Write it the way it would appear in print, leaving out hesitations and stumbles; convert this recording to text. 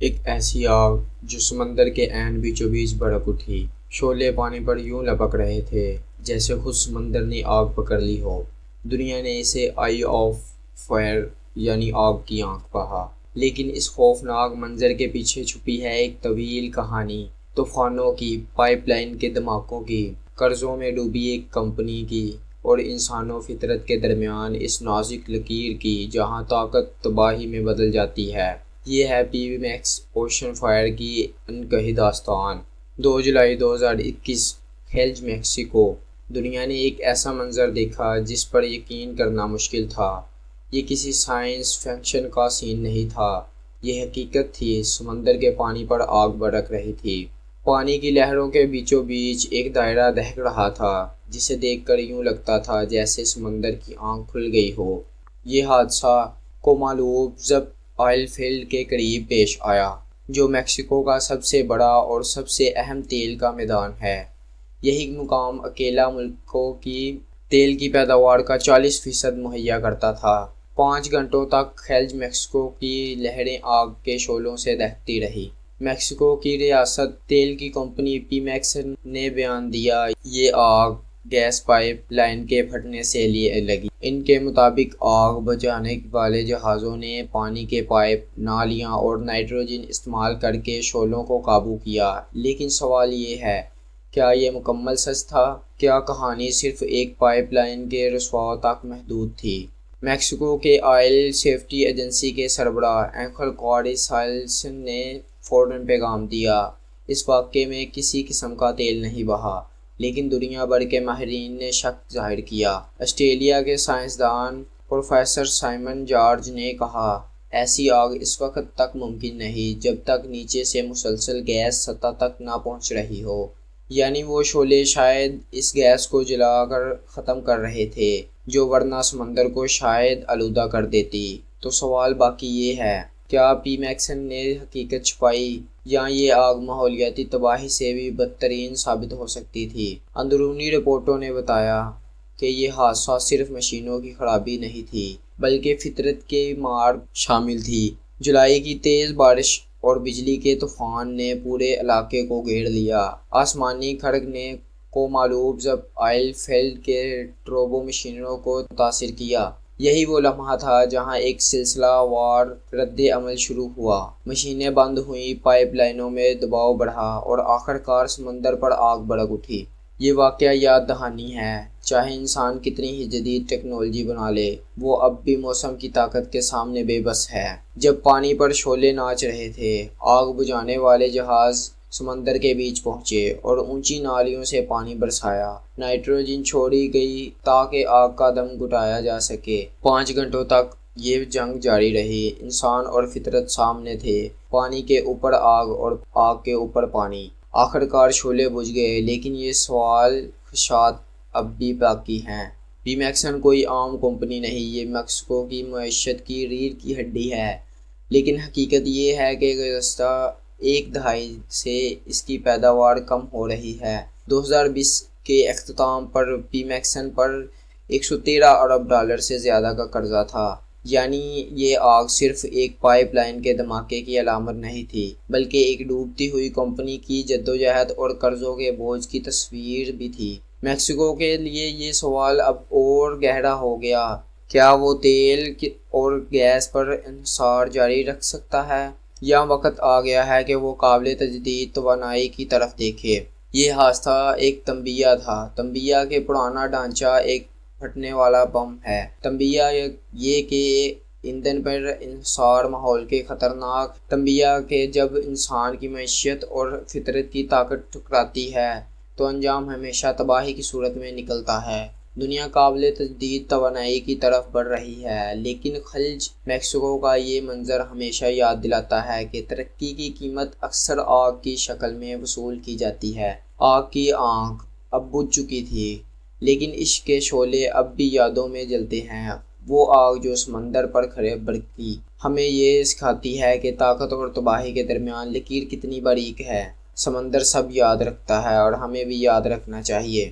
ایک ایسی آگ جو سمندر کے عین بیچوں بیچ بھڑک اٹھی۔ شعلے پانی پر یوں لپک رہے تھے جیسے خود سمندر نے آگ پکڑ لی ہو۔ دنیا نے اسے آئی آف فائر یعنی آگ کی آنکھ کہا، لیکن اس خوفناک منظر کے پیچھے چھپی ہے ایک طویل کہانی، طوفانوں کی، پائپ لائن کے دھماکوں کی، قرضوں میں ڈوبی ایک کمپنی کی، اور انسان و فطرت کے درمیان اس نازک لکیر کی جہاں طاقت تباہی میں بدل جاتی ہے۔ یہ ہے پی میکس اوشن فائر کی انکہی داستان۔ 2 جولائی 2021 خلیج میکسیکو۔ دنیا نے ایک ایسا منظر دیکھا جس پر یقین کرنا مشکل تھا۔ یہ کسی سائنس فکشن کا سین نہیں تھا، یہ حقیقت تھی۔ سمندر کے پانی پر آگ بھڑک رہی تھی۔ پانی کی لہروں کے بیچوں بیچ ایک دائرہ دہک رہا تھا جسے دیکھ کر یوں لگتا تھا جیسے سمندر کی آنکھ کھل گئی ہو۔ یہ حادثہ کومالوب زب آئل فیلڈ کے قریب پیش آیا، جو میکسیکو کا سب سے بڑا اور سب سے اہم تیل کا میدان ہے۔ یہی مقام اکیلا ملکوں کی تیل کی پیداوار کا 40% مہیا کرتا تھا۔ 5 گھنٹوں تک خلیج میکسیکو کی لہریں آگ کے شعلوں سے دہکتی رہی۔ میکسیکو کی ریاست تیل کی کمپنی پی میکس نے بیان دیا، یہ آگ گیس پائپ لائن کے پھٹنے سے لگی۔ ان کے مطابق آگ بجھانے والے جہازوں نے پانی کے پائپ، نالیاں اور نائٹروجن استعمال کر کے شعلوں کو قابو کیا۔ لیکن سوال یہ ہے، کیا یہ مکمل سچ تھا؟ کیا کہانی صرف ایک پائپ لائن کے رسواؤں تک محدود تھی؟ میکسیکو کے آئل سیفٹی ایجنسی کے سربراہ اینخل کارڈیسالس نے فوراً پیغام دیا، اس واقعے میں کسی قسم کا تیل نہیں بہا۔ لیکن دنیا بھر کے ماہرین نے شک ظاہر کیا۔ آسٹریلیا کے سائنسدان پروفیسر سائمن جارج نے کہا، ایسی آگ اس وقت تک ممکن نہیں جب تک نیچے سے مسلسل گیس سطح تک نہ پہنچ رہی ہو۔ یعنی وہ شعلے شاید اس گیس کو جلا کر ختم کر رہے تھے جو ورنہ سمندر کو شاید آلودہ کر دیتی۔ تو سوال باقی یہ ہے، کیا پی میکس نے حقیقت چھپائی، یا یہ آگ ماحولیاتی تباہی سے بھی بدترین ثابت ہو سکتی تھی؟ اندرونی رپورٹوں نے بتایا کہ یہ حادثہ صرف مشینوں کی خرابی نہیں تھی بلکہ فطرت کی مار شامل تھی۔ جولائی کی تیز بارش اور بجلی کے طوفان نے پورے علاقے کو گھیر لیا۔ آسمانی کھڑگ نے کومالوب زب آئل فیلڈ کے ٹربو مشینوں کو متاثر کیا۔ یہی وہ لمحہ تھا جہاں ایک سلسلہ وار رد عمل شروع ہوا۔ مشینیں بند ہوئیں، پائپ لائنوں میں دباؤ بڑھا اور آخر کار سمندر پر آگ بھڑک اٹھی۔ یہ واقعہ یاد دہانی ہے، چاہے انسان کتنی ہی جدید ٹیکنالوجی بنا لے، وہ اب بھی موسم کی طاقت کے سامنے بے بس ہے۔ جب پانی پر شعلے ناچ رہے تھے، آگ بجھانے والے جہاز سمندر کے بیچ پہنچے اور اونچی نالیوں سے پانی برسایا۔ نائٹروجن چھوڑی گئی تاکہ آگ کا دم گھٹایا جا سکے۔ 5 گھنٹوں تک یہ جنگ جاری رہی۔ انسان اور فطرت سامنے تھے، پانی کے اوپر آگ اور آگ کے اوپر پانی۔ آخر کار شعلے بجھ گئے، لیکن یہ سوال خدشات اب بھی باقی ہیں۔ پی میکس کوئی عام کمپنی نہیں، یہ میکسیکو کی معیشت کی ریڑھ کی ہڈی ہے۔ لیکن حقیقت یہ ہے کہ گزشتہ ایک دہائی سے اس کی پیداوار کم ہو رہی ہے۔ 2020 کے اختتام پر پی میکس پر $113 ارب سے زیادہ کا قرضہ تھا۔ یعنی یہ آگ صرف ایک پائپ لائن کے دھماکے کی علامت نہیں تھی، بلکہ ایک ڈوبتی ہوئی کمپنی کی جدوجہد اور قرضوں کے بوجھ کی تصویر بھی تھی۔ میکسیکو کے لیے یہ سوال اب اور گہرا ہو گیا، کیا وہ تیل اور گیس پر انحصار جاری رکھ سکتا ہے، یا وقت آ گیا ہے کہ وہ قابل تجدید توانائی کی طرف دیکھے؟ یہ حادثہ ایک تنبیہ تھا، تنبیہ کہ پرانا ڈھانچہ ایک پھٹنے والا بم ہے، تنبیہ یہ کہ ایندھن پر انحصار ماحول کے خطرناک، تنبیہ کہ جب انسان کی معیشت اور فطرت کی طاقت ٹکراتی ہے تو انجام ہمیشہ تباہی کی صورت میں نکلتا ہے۔ دنیا قابل تجدید توانائی کی طرف بڑھ رہی ہے، لیکن خلیج میکسیکو کا یہ منظر ہمیشہ یاد دلاتا ہے کہ ترقی کی قیمت اکثر آگ کی شکل میں وصول کی جاتی ہے۔ آگ کی آنکھ اب بجھ چکی تھی، لیکن عشق کے شعلے اب بھی یادوں میں جلتے ہیں۔ وہ آگ جو سمندر پر کھڑے بھڑکی، ہمیں یہ سکھاتی ہے کہ طاقت اور تباہی کے درمیان لکیر کتنی باریک ہے۔ سمندر سب یاد رکھتا ہے اور ہمیں بھی یاد رکھنا چاہیے۔